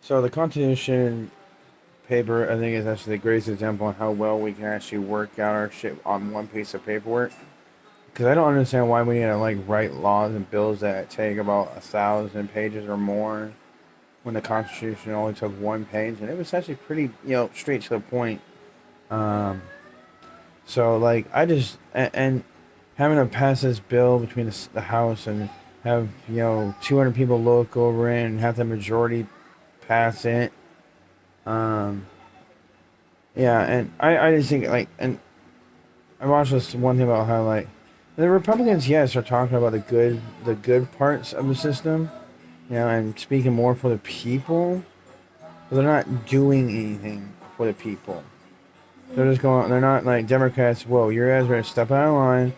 So the Constitution paper, I think, is actually the greatest example on how well we can actually work out our shit on one piece of paperwork. Because I don't understand why we need to like write laws and bills that take about 1,000 pages or more, when the Constitution only took one page, and it was actually pretty, straight to the point. Um, so like and having to pass this bill between the House and have 200 people look over it and have the majority pass it. Um, yeah, and I just think like, and I watched this one thing about how like the Republicans, yes, are talking about the good parts of the system, and speaking more for the people, but they're not doing anything for the people. They're just going. They're not like Democrats. Whoa, you guys are stepping out of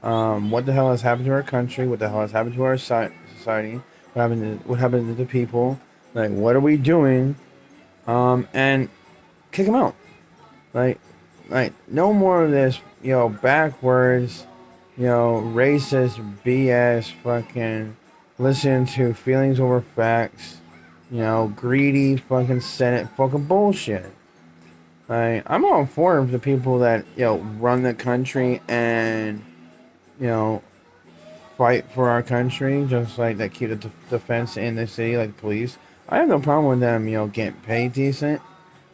line. What the hell has happened to our country? What the hell has happened to our society? What happened to the people? Like, what are we doing? And kick them out. Like, no more of this, backwards, racist BS, fucking listen to feelings over facts, greedy fucking Senate fucking bullshit. Like, I'm all for the people that, run the country and, you know, fight for our country, just like that keep the defense in the city, like the police. I have no problem with them, getting paid decent.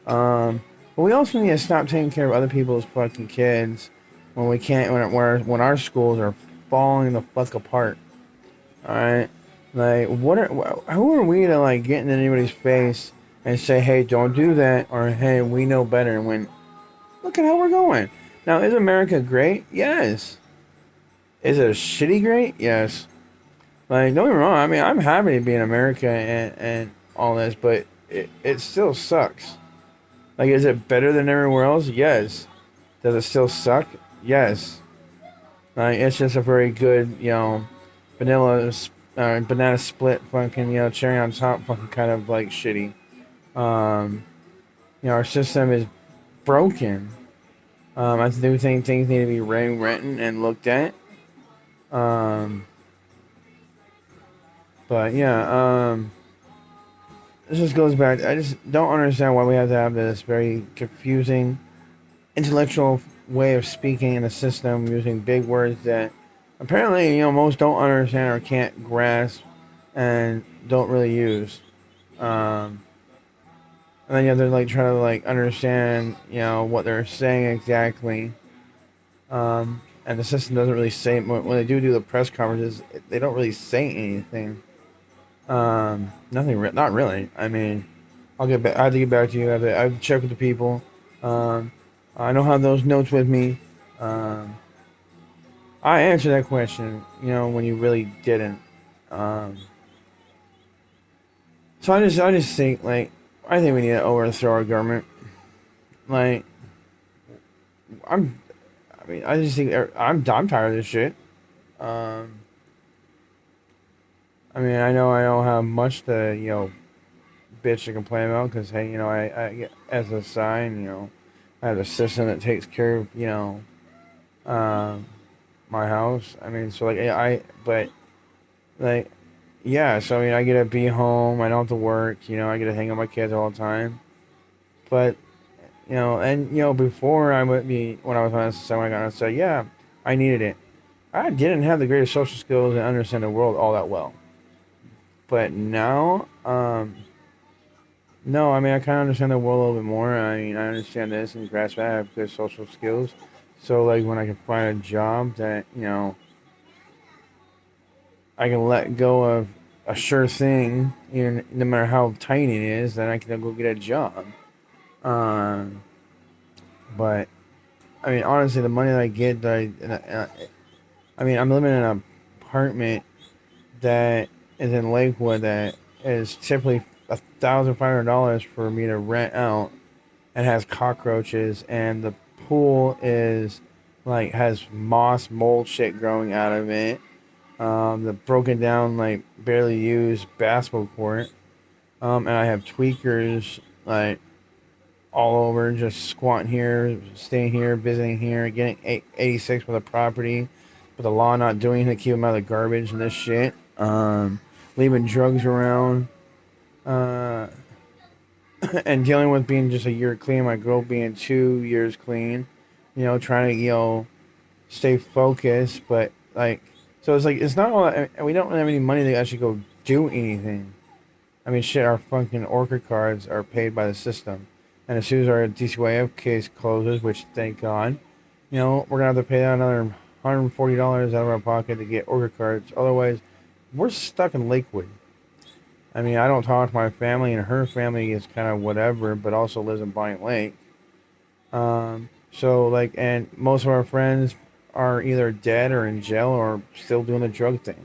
Um, but we also need to stop taking care of other people's fucking kids when we can't when our schools are falling the fuck apart. All right, like who are we to like get in anybody's face and say, hey, don't do that, or hey, we know better? When look at how we're going now. Is America great? Yes. Is it a shitty great? Yes. Like, don't get me wrong. I mean, I'm happy to be in America and all this, but it still sucks. Like, is it better than everywhere else? Yes. Does it still suck? Yes. Like, it's just a very good, banana split, fucking, cherry on top, fucking kind of like shitty. Um, our system is broken. I do think things need to be rewritten and looked at. Um, but yeah, this just goes back. I just don't understand why we have to have this very confusing intellectual way of speaking in the system using big words that apparently most don't understand or can't grasp and don't really use. Um, and then you have to like try to like understand what they're saying exactly. And the system doesn't really say when they do the press conferences. They don't really say anything. Nothing. Not really. I mean, I'll get back. I have to get back to you. I've checked with the people. Um, I don't have those notes with me. Um, I answered that question, when you really didn't. Um, so I just think like I think we need to overthrow our government. Like I'm, I mean, I just think I'm tired of this shit. Um, I mean, I know I don't have much to bitch to complain about because hey, I get as a sign, I have a system that takes care of um, my house. I mean, so like but like yeah, so I mean, I get to be home. I don't have to work. I get to hang out with my kids all the time. But and before I would be when I was on SSI, when I got on SSI, yeah, I needed it. I didn't have the greatest social skills and understand the world all that well. But now, no, I mean, I kind of understand the world a little bit more. I mean, I understand this and grasp that. I have good social skills. So, like, when I can find a job that, I can let go of a sure thing, even no matter how tiny it is, then I can go get a job. Um, but, I mean, honestly, the money that I get, I mean, I'm living in an apartment that is in Lakewood that is typically $1,500 for me to rent out and has cockroaches, and the pool is like has moss mold shit growing out of it. The broken down like barely used basketball court. And I have tweakers like all over, just squatting here, staying here, visiting here, getting 86 for the property, but the law not doing anything to keep them out of the garbage and this shit. Leaving drugs around. Uh, and dealing with being just a year clean, my girl being 2 years clean, trying to, stay focused, but like, so it's like, it's not all, and we don't have any money to actually go do anything. I mean, shit, our fucking Orca cards are paid by the system. And as soon as our DCYF case closes, which thank God, we're going to have to pay out another $140 out of our pocket to get Orca cards. Otherwise, we're stuck in Lakewood. I mean, I don't talk to my family, and her family is kind of whatever, but also lives in Bryant Lake. So, like, and most of our friends are either dead or in jail or still doing the drug thing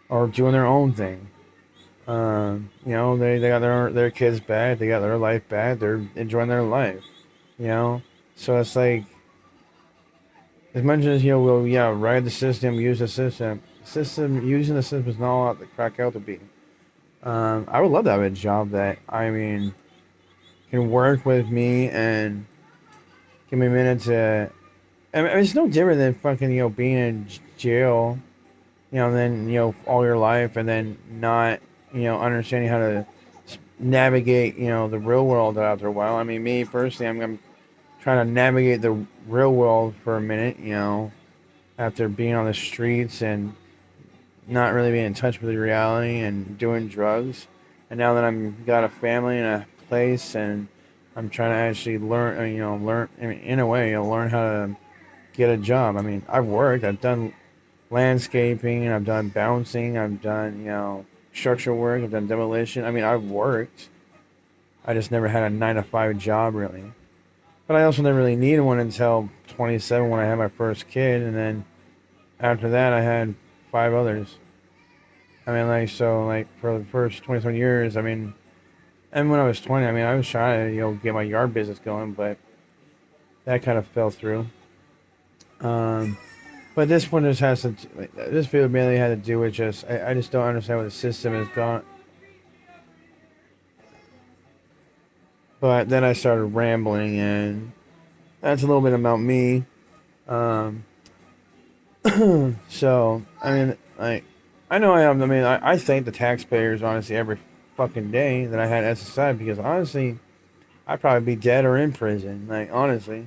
or doing their own thing. They got their kids back, they got their life back, they're enjoying their life, you know? So it's like, as much as, we'll, ride the system, use the system, using the system is not all that crack out to be. I would love to have a job that, I mean, can work with me and give me a minute to, I mean, it's no different than fucking, being in jail, and then, all your life and then not, understanding how to navigate, the real world after a while. I mean, me personally, I'm trying to navigate the real world for a minute, after being on the streets and not really being in touch with the reality and doing drugs. And now that I'm got a family and a place, and I'm trying to actually learn, I mean, in a way, learn how to get a job. I mean, I've worked, I've done landscaping, I've done bouncing, I've done, structural work, I've done demolition. I mean, I've worked. I just never had a 9 to 5 job, really. But I also never really needed one until 27 when I had my first kid, and then after that, I had 5 others. I mean, like, so, like, for the first 27 years, I mean, and when I was 20, I mean, I was trying to, get my yard business going, but that kind of fell through. But this one just has to, this video mainly had to do with just, I just don't understand what the system has gone. But then I started rambling, and that's a little bit about me. So, I mean, like, I know I thank the taxpayers, honestly, every fucking day that I had SSI, because honestly, I'd probably be dead or in prison. Like, honestly,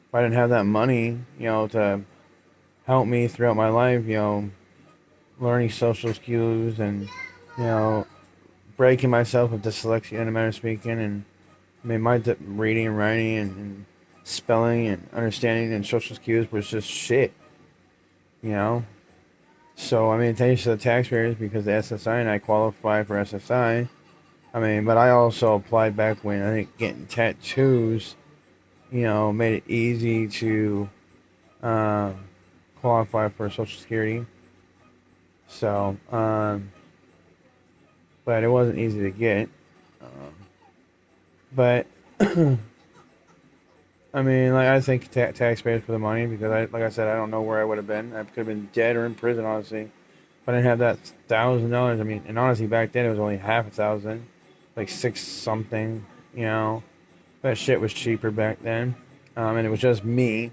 if I didn't have that money, to help me throughout my life, learning social skills and, you know, breaking myself with dyslexia in a manner of speaking. And I mean, my reading and writing and spelling and understanding and social skills was just shit, you know? So, I mean, thanks to the taxpayers, because the SSI and I qualified for SSI. I mean, but I also applied back when I think getting tattoos, made it easy to um, qualify for Social Security. So, but it wasn't easy to get. Um, but I mean, like, I thank taxpayers for the money, because like I said, I don't know where I would have been. I could have been dead or in prison, honestly, if I didn't have that $1,000. I mean, and honestly, back then it was only half a thousand, like six something. You know, that shit was cheaper back then, and it was just me.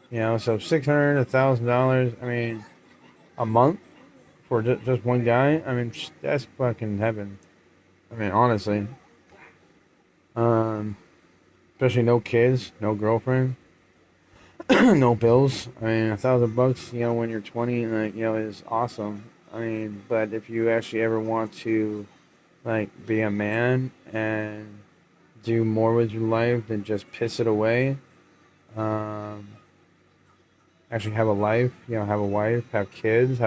So $600, $1,000. I mean, a month for just one guy. I mean, that's fucking heaven. I mean, honestly, um, especially no kids, no girlfriend, no bills. I mean, $1,000, when you're 20, like, is awesome. I mean, but if you actually ever want to, like, be a man and do more with your life than just piss it away, um, actually have a life, have a wife, have kids,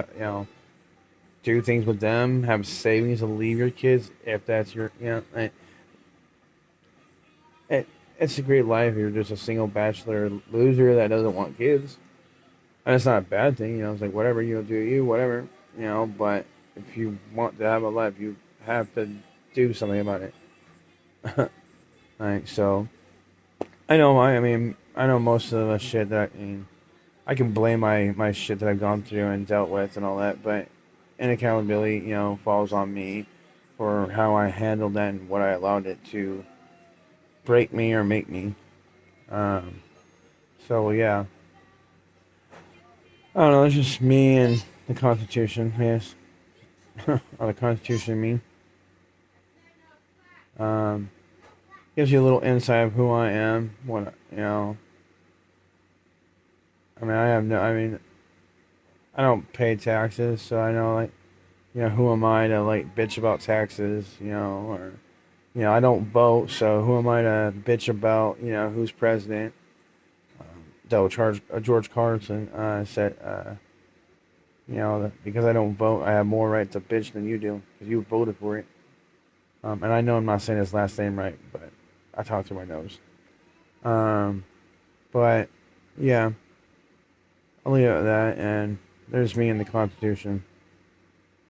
do things with them, have savings to leave your kids if that's your, it's a great life if you're just a single bachelor loser that doesn't want kids. And it's not a bad thing, it's like, whatever, do you, whatever, but if you want to have a life, you have to do something about it. Like, so, I know most of the shit that, I can blame my shit that I've gone through and dealt with and all that, but inaccountability, falls on me for how I handled that and what I allowed it to break me or make me. Um, so yeah, I don't know. It's just me and the Constitution. Yes, or the Constitution and me. gives you a little insight of who I am. What I mean, I mean, I don't pay taxes, so I know like who am I to like bitch about taxes, or I don't vote, so who am I to bitch about who's president? Though George Carlson said, that because I don't vote, I have more right to bitch than you do because you voted for it. And I know I'm not saying his last name right, but I talk through my nose. Um, but yeah, I'll leave it at that. And there's me in the Constitution.